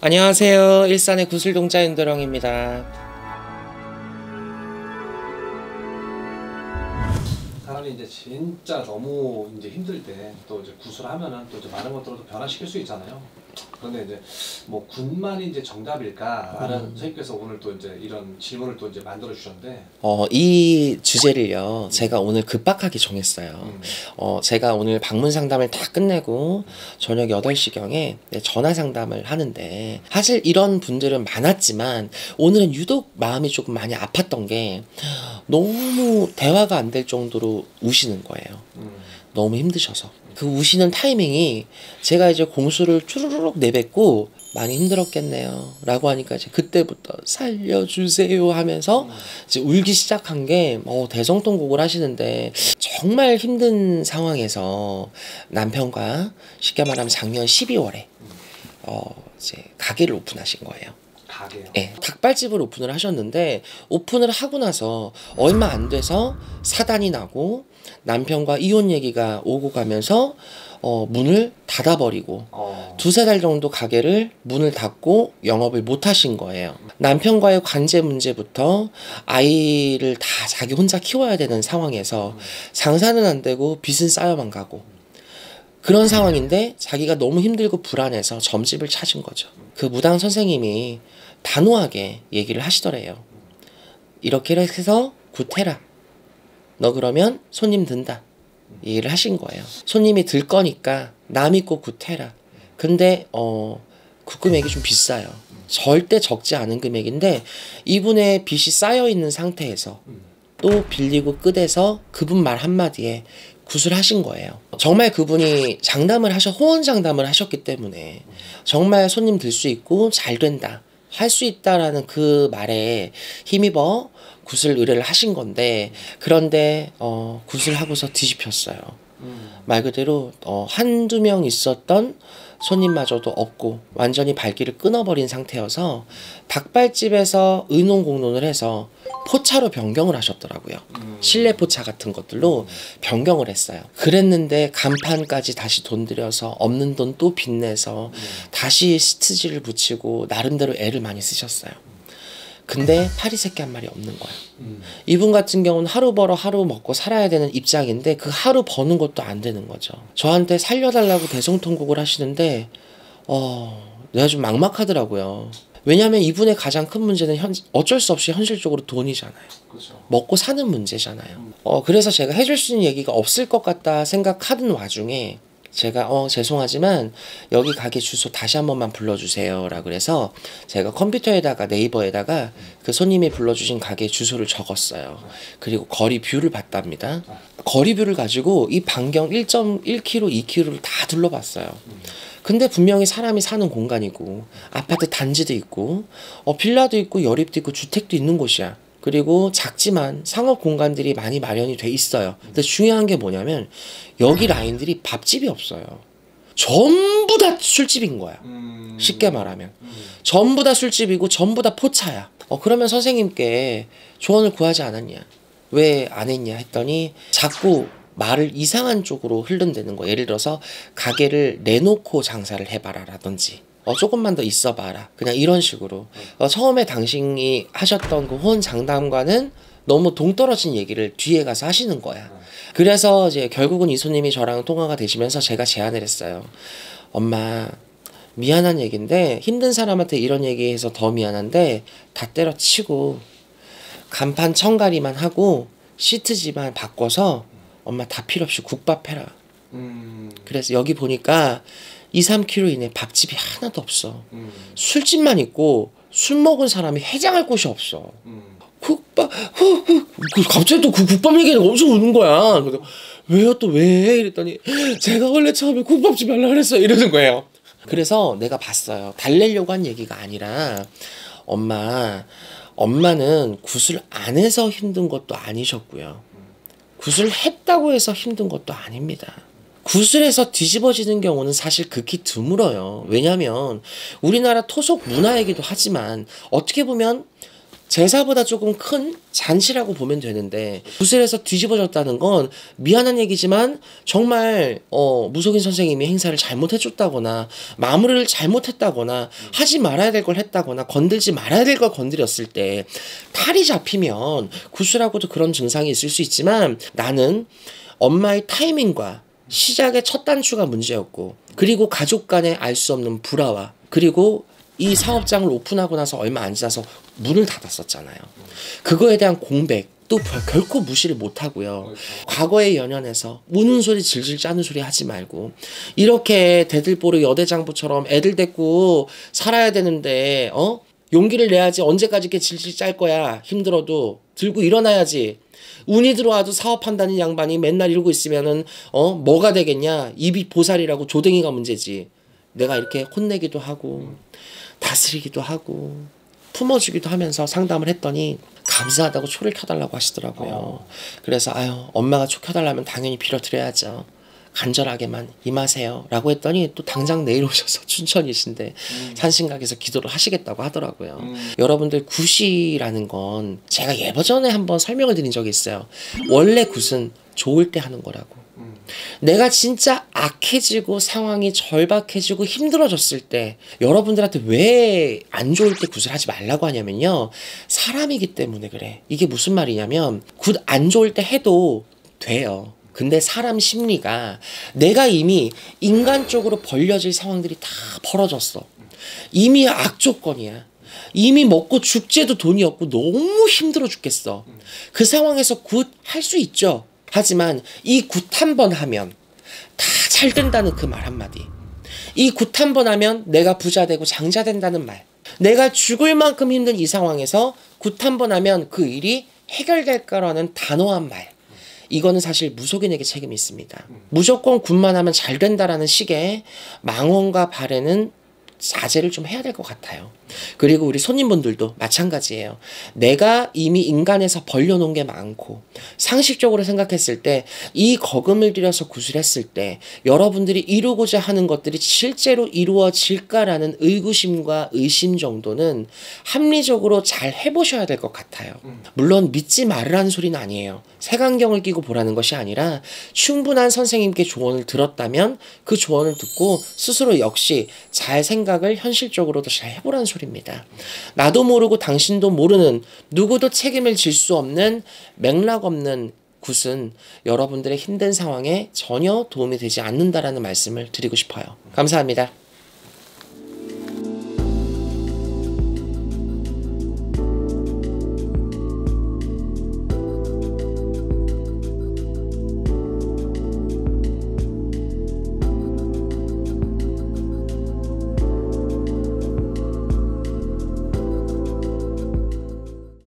안녕하세요. 일산의 구슬동자 윤도령입니다. 사람이 이제 진짜 너무 이제 힘들 때 또 이제 구술하면은 또 이제 많은 것들을 또 변화시킬 수 있잖아요. 그런데 이제 뭐 군만이 이제 정답일까라는 선생님께서 오늘 또 이제 이런 질문을 또 이제 만들어 주셨는데, 이 주제를요, 제가 오늘 급박하게 정했어요. 제가 오늘 방문 상담을 다 끝내고 저녁 8시경에 전화 상담을 하는데, 사실 이런 분들은 많았지만 오늘은 유독 마음이 조금 많이 아팠던 게, 너무 대화가 안 될 정도로 우시는 거예요. 너무 힘드셔서. 그 우시는 타이밍이 제가 이제 공수를 쭈르륵 내뱉고 많이 힘들었겠네요 라고 하니까 이제 그때부터 살려주세요 하면서 이제 울기 시작한 게, 대성통곡을 하시는데 정말 힘든 상황에서 남편과 쉽게 말하면 작년 12월에 이제 가게를 오픈하신 거예요. 가게요? 네, 닭발집을 오픈을 하셨는데, 오픈을 하고 나서 얼마 안 돼서 사단이 나고 남편과 이혼 얘기가 오고 가면서 문을 닫아버리고 두세 달 정도 가게를 문을 닫고 영업을 못 하신 거예요. 남편과의 관계 문제부터 아이를 다 자기 혼자 키워야 되는 상황에서 장사는 안 되고 빚은 쌓여만 가고 그런 상황인데, 자기가 너무 힘들고 불안해서 점집을 찾은 거죠. 그 무당 선생님이 단호하게 얘기를 하시더래요. 이렇게 해서 굿해라. 너 그러면 손님 든다. 얘기를 하신 거예요. 손님이 들 거니까 나 믿고 굿해라. 근데 그 금액이 좀 비싸요. 절대 적지 않은 금액인데, 이분의 빚이 쌓여있는 상태에서 또 빌리고 끝에서 그분 말 한마디에 굿을 하신 거예요. 정말 그분이 호언 장담을 하셨기 때문에 정말 손님 들 수 있고 잘 된다, 할 수 있다라는 그 말에 힘입어 굿을 의뢰를 하신 건데, 그런데 굿을 하고서 뒤집혔어요. 말 그대로 한두 명 있었던 손님마저도 없고 완전히 발길을 끊어버린 상태여서 닭발집에서 의논공론을 해서 포차로 변경을 하셨더라고요. 실내 포차 같은 것들로 변경을 했어요. 그랬는데 간판까지 다시 돈 들여서 없는 돈 또 빚내서 다시 시트지를 붙이고 나름대로 애를 많이 쓰셨어요. 근데 파리 새끼 한 마리 없는 거예요. 이분 같은 경우는 하루 벌어 하루 먹고 살아야 되는 입장인데, 그 하루 버는 것도 안 되는 거죠. 저한테 살려달라고 대성통곡을 하시는데 내가 좀 막막하더라고요. 왜냐하면 이분의 가장 큰 문제는 어쩔 수 없이 현실적으로 돈이잖아요. 그렇죠. 먹고 사는 문제잖아요. 그래서 제가 해줄 수 있는 얘기가 없을 것 같다 생각하는 와중에, 제가 죄송하지만 여기 가게 주소 다시 한 번만 불러주세요 라고 그래서 제가 컴퓨터에다가 네이버에다가 그 손님이 불러주신 가게 주소를 적었어요. 그리고 거리 뷰를 봤답니다. 거리 뷰를 가지고 이 반경 1.1km, 2km를 다 둘러봤어요. 근데 분명히 사람이 사는 공간이고 아파트 단지도 있고 빌라도 있고 여립도 있고 주택도 있는 곳이야. 그리고 작지만 상업 공간들이 많이 마련이 돼 있어요. 근데 중요한 게 뭐냐면, 여기 라인들이 밥집이 없어요. 전부 다 술집인 거야. 쉽게 말하면 전부 다 술집이고 전부 다 포차야. 그러면 선생님께 조언을 구하지 않았냐, 왜 안 했냐 했더니, 자꾸 말을 이상한 쪽으로 흐른다는 거예요. 예를 들어서 가게를 내놓고 장사를 해봐라 라든지, 조금만 더 있어봐라, 그냥 이런 식으로. 처음에 당신이 하셨던 그 호언 장담과는 너무 동떨어진 얘기를 뒤에 가서 하시는 거야. 그래서 이제 결국은 이 손님이 저랑 통화가 되시면서 제가 제안을 했어요. 엄마, 미안한 얘기인데, 힘든 사람한테 이런 얘기해서 더 미안한데, 다 때려치고 간판 청가리만 하고 시트지만 바꿔서 엄마 다 필요 없이 국밥 해라. 그래서 여기 보니까 2-3km 이내 밥집이 하나도 없어. 술집만 있고 술 먹은 사람이 해장할 곳이 없어. 국밥, 갑자기 또 그 국밥 얘기가 엄청 우는 거야. 그래서 왜요, 또 왜? 이랬더니 제가 원래 처음에 국밥집 하려고 그랬어요 이러는 거예요. 그래서 내가 봤어요. 달래려고 한 얘기가 아니라, 엄마는 굿을 안 해서 힘든 것도 아니셨고요, 굿을 했다고 해서 힘든 것도 아닙니다. 굿을 해서 뒤집어지는 경우는 사실 극히 드물어요. 왜냐하면 우리나라 토속 문화이기도 하지만, 어떻게 보면 제사보다 조금 큰 잔치라고 보면 되는데 구슬에서 뒤집어졌다는 건 미안한 얘기지만 정말 무속인 선생님이 행사를 잘못해줬다거나 마무리를 잘못했다거나 하지 말아야 될 걸 했다거나 건들지 말아야 될 걸 건드렸을 때 탈이 잡히면 구슬하고도 그런 증상이 있을 수 있지만 나는 엄마의 타이밍과 시작의 첫 단추가 문제였고 그리고 가족 간에 알 수 없는 불화와 그리고 이 사업장을 오픈하고 나서 얼마 안 지나서 문을 닫았었잖아요. 그거에 대한 공백 또 결코 무시를 못하고요. 과거에 연연해서 우는 소리 질질 짜는 소리 하지 말고 이렇게 대들보르 여대장부처럼 애들 데리고 살아야 되는데 용기를 내야지. 언제까지 이렇게 질질 짤 거야. 힘들어도 들고 일어나야지. 운이 들어와도 사업한다는 양반이 맨날 이러고 있으면은 뭐가 되겠냐. 입이 보살이라고 조댕이가 문제지. 내가 이렇게 혼내기도 하고 다스리기도 하고 품어주기도 하면서 상담을 했더니 감사하다고 초를 켜달라고 하시더라고요. 그래서 엄마가 초 켜달라면 당연히 빌어드려야죠. 간절하게만 임하세요 라고 했더니 또 당장 내일 오셔서 춘천이신데 산신각에서 기도를 하시겠다고 하더라고요. 여러분들 굿이라는 건 제가 예전에 한번 설명을 드린 적이 있어요. 원래 굿은 좋을 때 하는 거라고. 내가 진짜 악해지고 상황이 절박해지고 힘들어졌을 때 여러분들한테 왜 안 좋을 때 굿을 하지 말라고 하냐면요. 사람이기 때문에 그래. 이게 무슨 말이냐면 굿 안 좋을 때 해도 돼요. 근데 사람 심리가 내가 이미 인간적으로 벌려질 상황들이 다 벌어졌어. 이미 악조건이야. 이미 먹고 죽재도 돈이 없고 너무 힘들어 죽겠어. 그 상황에서 굿 할 수 있죠. 하지만 이 굿 한 번 하면 다 잘 된다는 그 말 한마디. 이 굿 한 번 하면 내가 부자 되고 장자 된다는 말. 내가 죽을 만큼 힘든 이 상황에서 굿 한 번 하면 그 일이 해결될 거라는 단호한 말. 이거는 사실 무속인에게 책임이 있습니다. 무조건 굿만 하면 잘 된다라는 식의 망언과 발해는 자제를 좀 해야 될 것 같아요. 그리고 우리 손님분들도 마찬가지예요. 내가 이미 인간에서 벌려놓은 게 많고 상식적으로 생각했을 때 이 거금을 들여서 구슬했을 때 여러분들이 이루고자 하는 것들이 실제로 이루어질까라는 의구심과 의심 정도는 합리적으로 잘 해보셔야 될 것 같아요. 물론 믿지 말으라는 소리는 아니에요. 색안경을 끼고 보라는 것이 아니라 충분한 선생님께 조언을 들었다면 그 조언을 듣고 스스로 역시 잘 생각을 현실적으로도 잘 해보라는 소리입니다. 나도 모르고 당신도 모르는 누구도 책임을 질 수 없는 맥락 없는 굿은 여러분들의 힘든 상황에 전혀 도움이 되지 않는다라는 말씀을 드리고 싶어요. 감사합니다.